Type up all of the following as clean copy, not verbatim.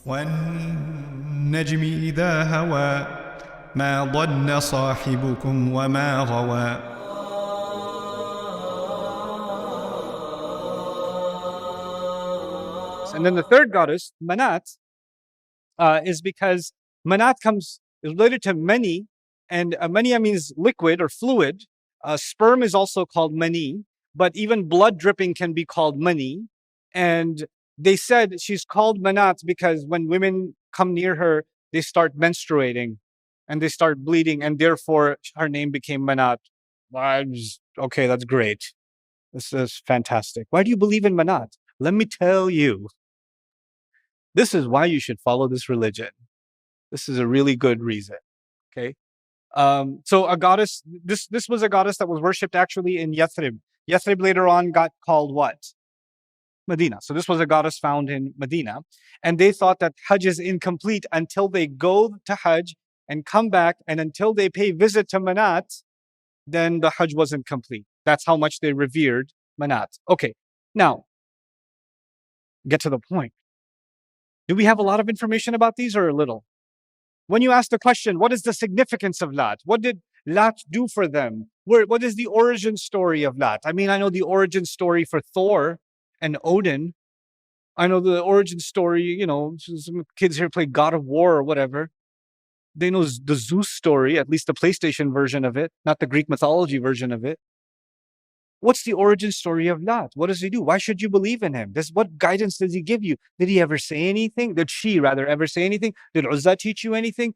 والنجم إذا هوى ما ضل صاحبكم وما غوى. And then the third goddess, Manat, is because Manat is related to many, and mania means liquid or fluid. Sperm is also called mani, but even blood dripping can be called mani. And they said she's called Manat because when women come near her, they start menstruating and they start bleeding, and therefore her name became Manat. Okay, that's great. This is fantastic. Why do you believe in Manat? Let me tell you. This is why you should follow this religion. This is a really good reason. Okay. So a goddess, this was a goddess that was worshipped actually in Yathrib. Yathrib later on got called what? Medina. So this was a goddess found in Medina. And they thought that Hajj is incomplete until they go to Hajj and come back, and until they pay visit to Manat, then the Hajj wasn't complete. That's how much they revered Manat. Okay. Now, get to the point. Do we have a lot of information about these or a little? When you ask the question, what is the significance of Lat? What did Lat do for them? What is the origin story of Lat? I mean, I know the origin story for Thor and Odin. I know the origin story, some kids here play God of War or whatever. They know the Zeus story, at least the PlayStation version of it, not the Greek mythology version of it. What's the origin story of Lat? What does he do? Why should you believe in him? What guidance does he give you? Did he ever say anything? Did she rather ever say anything? Did Uzza teach you anything?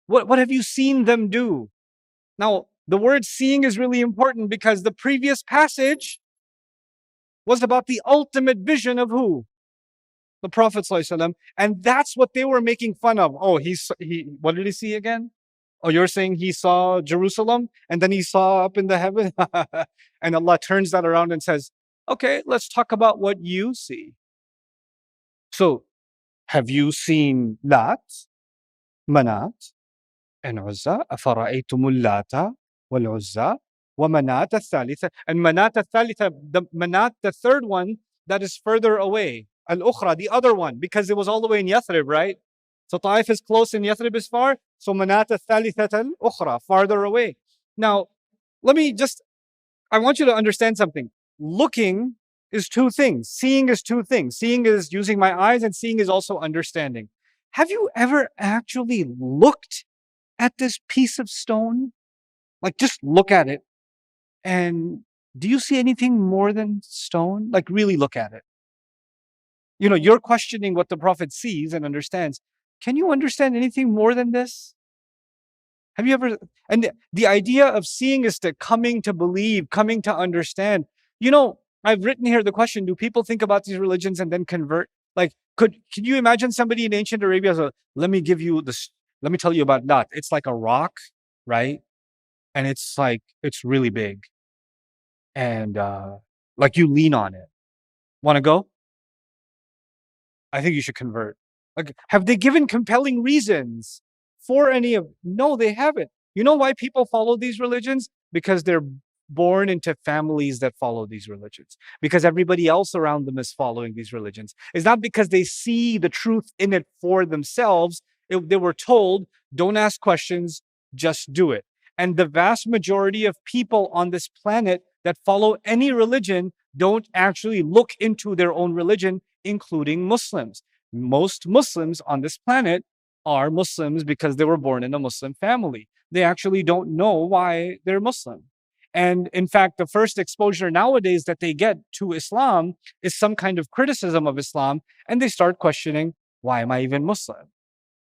What have you seen them do? Now, the word seeing is really important because the previous passage was about the ultimate vision of who? The Prophet ﷺ. And that's what they were making fun of. Oh, what did he see again? Oh, you're saying he saw Jerusalem and then he saw up in the heaven? And Allah turns that around and says, okay, let's talk about what you see. So, have you seen Lat, Manat, and Uzza? أَفَرَأَيْتُمُ اللَّاتَ وَالْعُزَّى وَمَنَاتَ الثَّالِثَةَ. And Manat الثالثة, the Manat, the third one, that is further away. Al-Ukhra, the other one, because it was all the way in Yathrib, right? So Taif is close and Yathrib is far. So Manat al-Thalithat al-Ukhra, farther away. Now, I want you to understand something. Looking is two things. Seeing is two things. Seeing is using my eyes, and seeing is also understanding. Have you ever actually looked at this piece of stone? Like, just look at it. And do you see anything more than stone? Like, really look at it. You're questioning what the Prophet sees and understands. Can you understand anything more than this? Have you ever? And the idea of seeing is to coming to believe, coming to understand. I've written here the question: do people think about these religions and then convert? Like, can you imagine somebody in ancient Arabia? So, let me tell you about that. It's like a rock, right? And it's really big, and like you lean on it. Want to go? I think you should convert. Like, have they given compelling reasons for any of? No, they haven't. You know why people follow these religions? Because they're born into families that follow these religions. Because everybody else around them is following these religions. It's not because they see the truth in it for themselves. They were told, don't ask questions, just do it. And the vast majority of people on this planet that follow any religion don't actually look into their own religion, including Muslims. Most Muslims on this planet are Muslims because they were born in a Muslim family. They actually don't know why they're Muslim. And in fact, the first exposure nowadays that they get to Islam is some kind of criticism of Islam, and they start questioning, why am I even Muslim?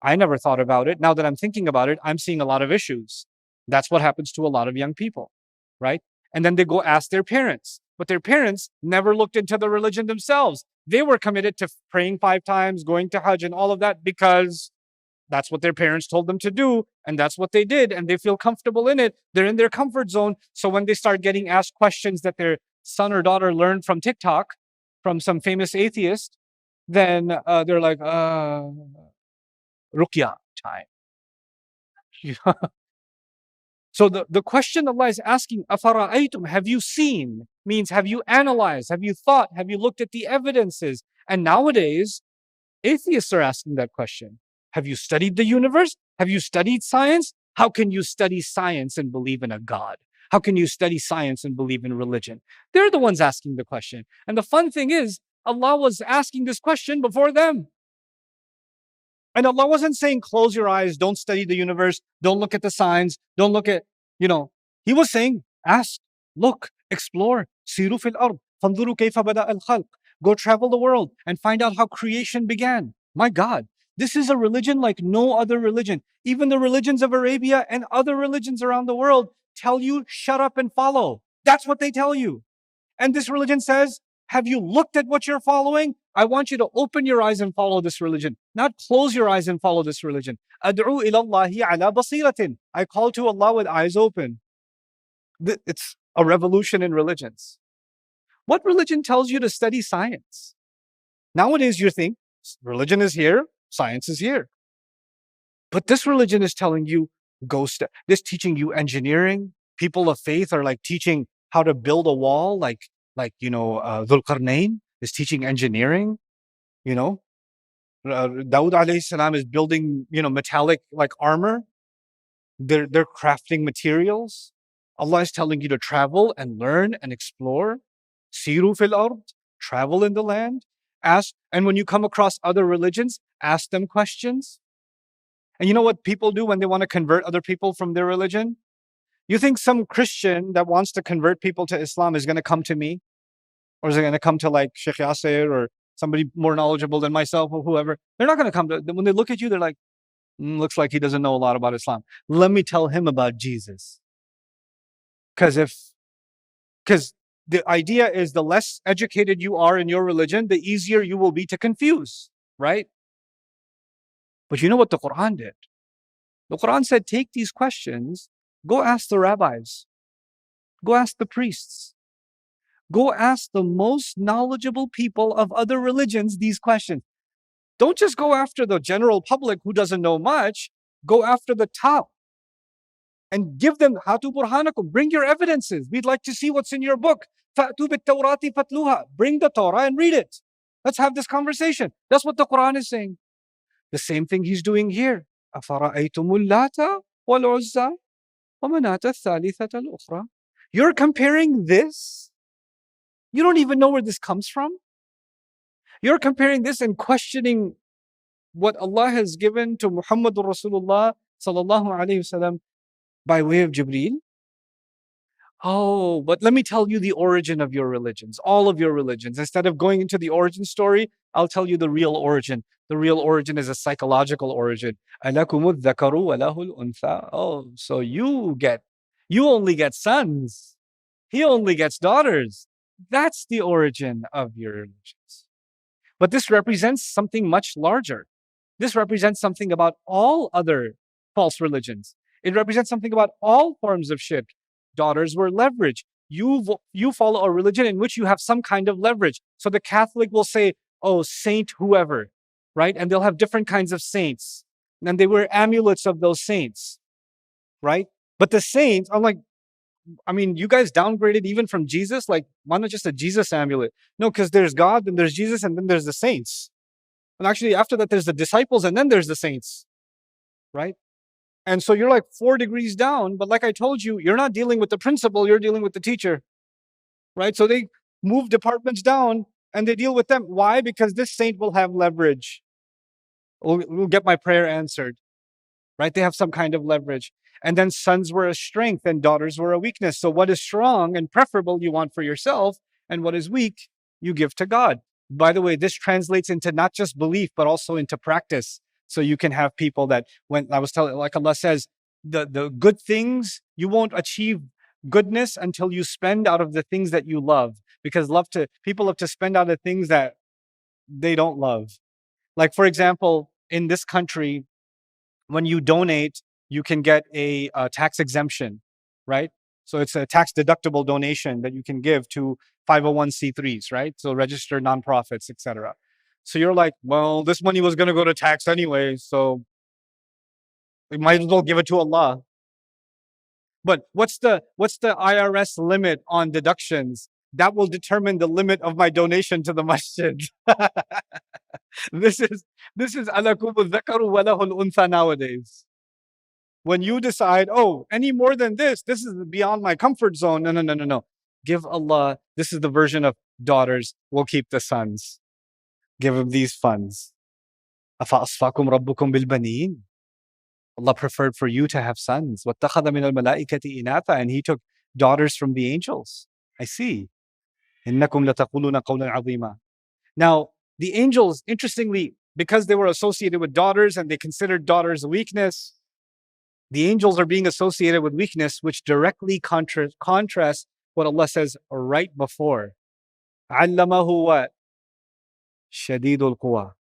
I never thought about it. Now that I'm thinking about it, I'm seeing a lot of issues. That's what happens to a lot of young people, right? And then they go ask their parents, but their parents never looked into the religion themselves. They were committed to praying 5 times, going to Hajj and all of that because that's what their parents told them to do. And that's what they did. And they feel comfortable in it. They're in their comfort zone. So when they start getting asked questions that their son or daughter learned from TikTok, from some famous atheist, then they're like, Ruqya time. So the question Allah is asking, Afara'aytum, have you seen? Means have you analyzed? Have you thought? Have you looked at the evidences? And nowadays, Atheists are asking that question. Have you studied the universe? Have you studied science? How can you study science and believe in a God? How can you study science and believe in religion? They're the ones asking the question. And the fun thing is, Allah was asking this question before them. And Allah wasn't saying, close your eyes, don't study the universe, don't look at the signs, don't look at, He was saying, ask, look, explore, siru fil ard, fanzuru kayfa bada al khalq. Go travel the world and find out how creation began. My God, this is a religion like no other religion. Even the religions of Arabia and other religions around the world tell you, shut up and follow. That's what they tell you. And this religion says, have you looked at what you're following? I want you to open your eyes and follow this religion, not close your eyes and follow this religion. Ad'u ilallahi ala basiratin. I call to Allah with eyes open. It's a revolution in religions. What religion tells you to study science? Nowadays you think religion is here, science is here. But this religion is telling you, this teaching you engineering. People of faith are like teaching how to build a wall, Dhul Qarnayn is teaching engineering, Dawud alayhi salam is building, metallic like armor. They're crafting materials. Allah is telling you to travel and learn and explore. Siru fil ard, travel in the land. Ask, and when you come across other religions, ask them questions. And you know what people do when they want to convert other people from their religion? You think some Christian that wants to convert people to Islam is going to come to me? Or is it going to come to like Sheikh Yasser or somebody more knowledgeable than myself or whoever? They're not going to come to, when they look at you, they're like, looks like he doesn't know a lot about Islam. Let me tell him about Jesus. Because the idea is the less educated you are in your religion, the easier you will be to confuse, right? But you know what the Quran did? The Quran said, take these questions, go ask the rabbis, go ask the priests, go ask the most knowledgeable people of other religions these questions. Don't just go after the general public who doesn't know much, go after the top and give them hatu burhanakum, bring your evidences. We'd like to see what's in your book. Fa'tu bit-tawrati fatluha, bring the Torah and read it. Let's have this conversation. That's what the Quran is saying. The same thing he's doing here. أَفَرَأَيْتُمُ اللَّاتَ وَالْعُزَّى وَمَنَاةَ الثَّالِثَةَ الْأُخْرَى. You're comparing this? You don't even know where this comes from? You're comparing this and questioning what Allah has given to Muhammadur Rasulullah sallallahu alayhi wasallam by way of Jibreel? Oh, but let me tell you the origin of your religions, all of your religions. Instead of going into the origin story, I'll tell you the real origin. The real origin is a psychological origin. أَلَكُمُ الذَّكَرُ وَلَهُ الْأُنْثَى. Oh, so you only get sons. He only gets daughters. That's the origin of your religions. But this represents something much larger. This represents something about all other false religions. It represents something about all forms of shirk. Daughters were leverage. You follow a religion in which you have some kind of leverage. So the Catholic will say, oh, saint whoever, right? And they'll have different kinds of saints. And they wear amulets of those saints, right? But the saints, I'm like, you guys downgraded even from Jesus? Like, why not just a Jesus amulet? No, because there's God, then there's Jesus, and then there's the saints. And actually, after that, there's the disciples, and then there's the saints, right? And so you're like 4 degrees down, but like I told you, you're not dealing with the principal, you're dealing with the teacher, right? So they move departments down and they deal with them. Why? Because this saint will have leverage. We'll get my prayer answered, right? They have some kind of leverage. And then sons were a strength and daughters were a weakness. So what is strong and preferable you want for yourself, and what is weak you give to God. By the way, this translates into not just belief, but also into practice. So you can have people that, when I was telling, like Allah says, the good things, you won't achieve goodness until you spend out of the things that you love. Because people love to spend out of things that they don't love. Like, for example, in this country, when you donate, you can get a tax exemption, right? So it's a tax deductible donation that you can give to 501c3s, right? So registered nonprofits, etc. So you're like, well, this money was going to go to tax anyway, so we might as well give it to Allah. But what's the IRS limit on deductions? That will determine the limit of my donation to the masjid. This is alakum al-dhakaru wa lahu al-untha nowadays. When you decide, oh, any more than this is beyond my comfort zone. No, no, no, no, no. Give Allah, this is the version of daughters, we'll keep the sons. Give him these funds. أَفَأَصْفَاكُمْ رَبُّكُمْ بِالْبَنِينَ. Allah preferred for you to have sons. وَاتَّخَذَ مِنَ الْمَلَائِكَةِ إِنَاثًا. And He took daughters from the angels. I see. إِنَّكُمْ لَتَقُولُونَ قَوْلًا عَظِيمًا. Now, the angels, interestingly, because they were associated with daughters and they considered daughters a weakness, the angels are being associated with weakness, which directly contrasts what Allah says right before. عَلَّمَهُ what? شَدِيدُ الْقُوَى.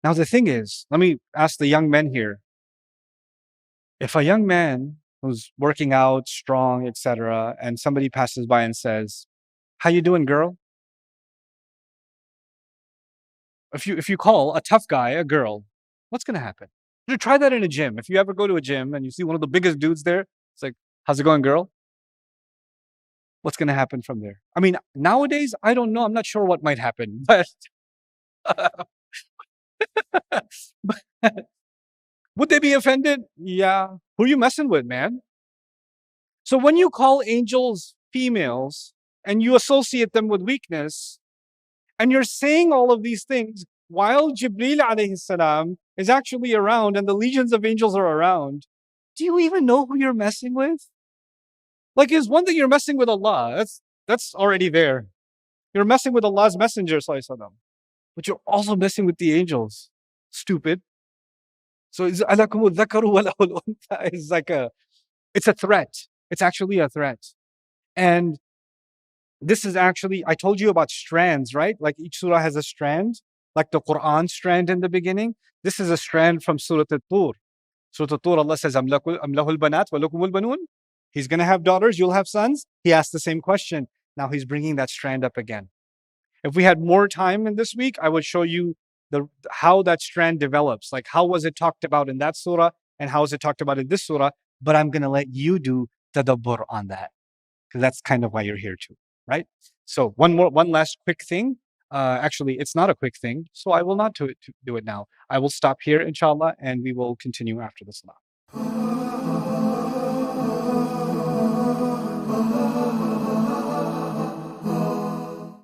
Now the thing is, let me ask the young men here. If a young man who's working out, strong, etc., and somebody passes by and says, "How you doing, girl?" If you call a tough guy a girl, what's gonna happen? You try that in a gym. If you ever go to a gym and you see one of the biggest dudes there, it's like, "How's it going, girl?" What's gonna happen from there? I mean, nowadays, I don't know. I'm not sure what might happen, but would they be offended? Yeah. Who are you messing with, man? So when you call angels females and you associate them with weakness, and you're saying all of these things while Jibreel alayhi salam is actually around and the legions of angels are around, do you even know who you're messing with? Like, it's one thing you're messing with Allah. That's already there. You're messing with Allah's messenger, sallallahu alaihi wasallam, but you're also messing with the angels. Stupid. So it's like it's a threat. It's actually a threat. And this is actually, I told you about strands, right? Like each surah has a strand, like the Quran strand in the beginning. This is a strand from Surah At-Tur. Surah At-Tur, Allah says, "Am lahul banat wa lakumul banun." He's going to have daughters, you'll have sons. He asked the same question. Now he's bringing that strand up again. If we had more time in this week, I would show you how that strand develops. Like, how was it talked about in that surah and how is it talked about in this surah? But I'm going to let you do tadabbur on that, because that's kind of why you're here too, right? So one last quick thing. Actually, it's not a quick thing, so I will not do it now. I will stop here, inshallah, and we will continue after the salah.